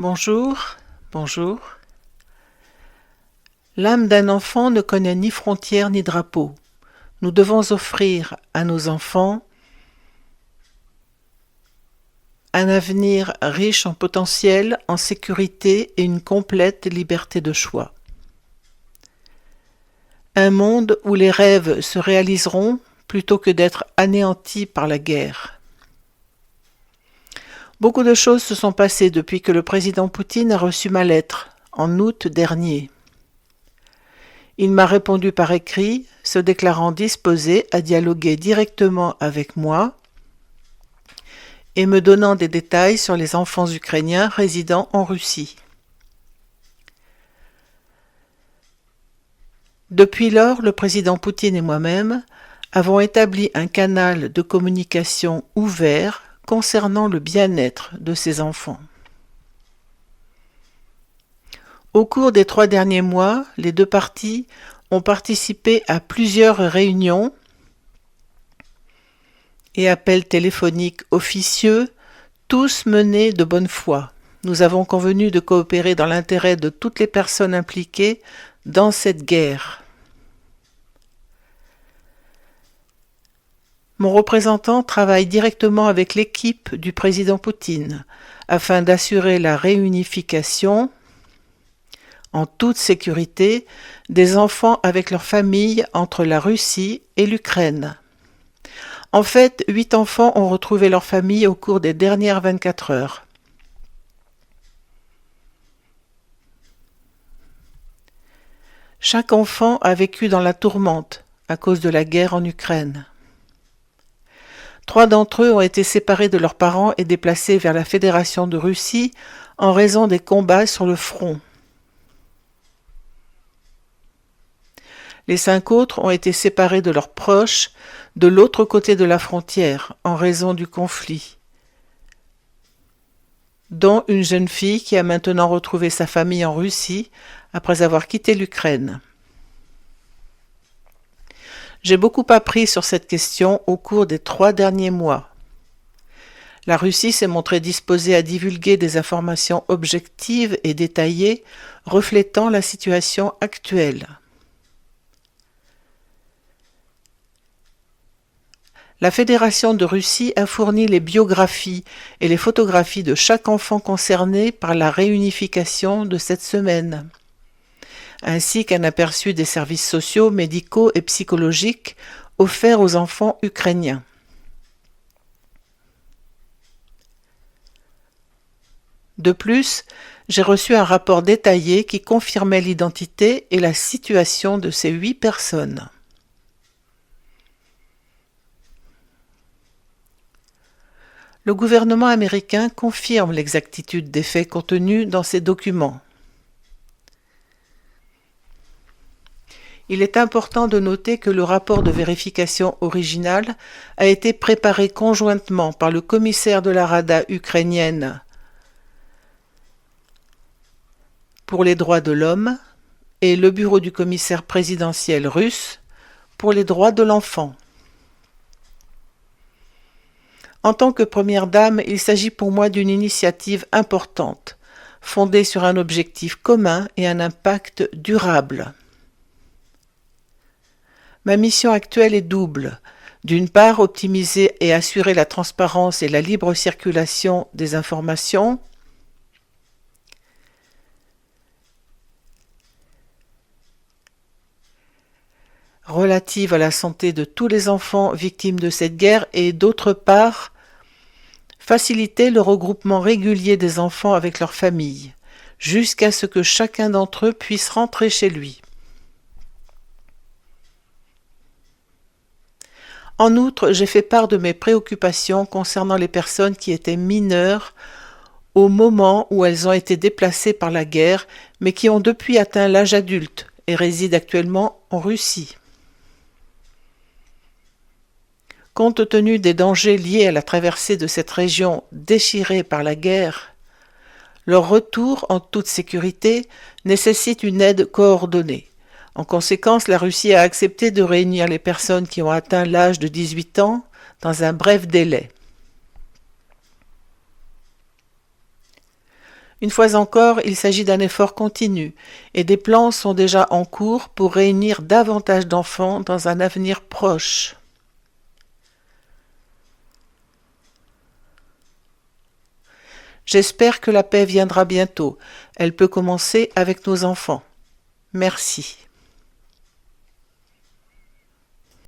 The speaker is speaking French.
Bonjour, bonjour. L'âme d'un enfant ne connaît ni frontières ni drapeaux. Nous devons offrir à nos enfants un avenir riche en potentiel, en sécurité et une complète liberté de choix. Un monde où les rêves se réaliseront plutôt que d'être anéantis par la guerre. Beaucoup de choses se sont passées depuis que le président Poutine a reçu ma lettre, en août dernier. Il m'a répondu par écrit, se déclarant disposé à dialoguer directement avec moi et me donnant des détails sur les enfants ukrainiens résidant en Russie. Depuis lors, le président Poutine et moi-même avons établi un canal de communication ouvert concernant le bien-être de ces enfants. Au cours des 3 derniers mois, les deux parties ont participé à plusieurs réunions et appels téléphoniques officieux, tous menés de bonne foi. Nous avons convenu de coopérer dans l'intérêt de toutes les personnes impliquées dans cette guerre. Mon représentant travaille directement avec l'équipe du président Poutine afin d'assurer la réunification en toute sécurité des enfants avec leurs familles entre la Russie et l'Ukraine. En fait, 8 enfants ont retrouvé leur famille au cours des dernières 24 heures. Chaque enfant a vécu dans la tourmente à cause de la guerre en Ukraine. 3 d'entre eux ont été séparés de leurs parents et déplacés vers la Fédération de Russie en raison des combats sur le front. Les 5 autres ont été séparés de leurs proches de l'autre côté de la frontière en raison du conflit, dont une jeune fille qui a maintenant retrouvé sa famille en Russie après avoir quitté l'Ukraine. J'ai beaucoup appris sur cette question au cours des 3 derniers mois. La Russie s'est montrée disposée à divulguer des informations objectives et détaillées reflétant la situation actuelle. La Fédération de Russie a fourni les biographies et les photographies de chaque enfant concerné par la réunification de cette semaine, ainsi qu'un aperçu des services sociaux, médicaux et psychologiques offerts aux enfants ukrainiens. De plus, j'ai reçu un rapport détaillé qui confirmait l'identité et la situation de ces 8 personnes. Le gouvernement américain confirme l'exactitude des faits contenus dans ces documents. Il est important de noter que le rapport de vérification original a été préparé conjointement par le commissaire de la Rada ukrainienne pour les droits de l'homme et le bureau du commissaire présidentiel russe pour les droits de l'enfant. En tant que première dame, il s'agit pour moi d'une initiative importante, fondée sur un objectif commun et un impact durable. Ma mission actuelle est double. D'une part, optimiser et assurer la transparence et la libre circulation des informations. Relatives à la santé de tous les enfants victimes de cette guerre et d'autre part, faciliter le regroupement régulier des enfants avec leurs familles, jusqu'à ce que chacun d'entre eux puisse rentrer chez lui. En outre, j'ai fait part de mes préoccupations concernant les personnes qui étaient mineures au moment où elles ont été déplacées par la guerre, mais qui ont depuis atteint l'âge adulte et résident actuellement en Russie. Compte tenu des dangers liés à la traversée de cette région déchirée par la guerre, leur retour en toute sécurité nécessite une aide coordonnée. En conséquence, la Russie a accepté de réunir les personnes qui ont atteint l'âge de 18 ans dans un bref délai. Une fois encore, il s'agit d'un effort continu, et des plans sont déjà en cours pour réunir davantage d'enfants dans un avenir proche. J'espère que la paix viendra bientôt. Elle peut commencer avec nos enfants. Merci.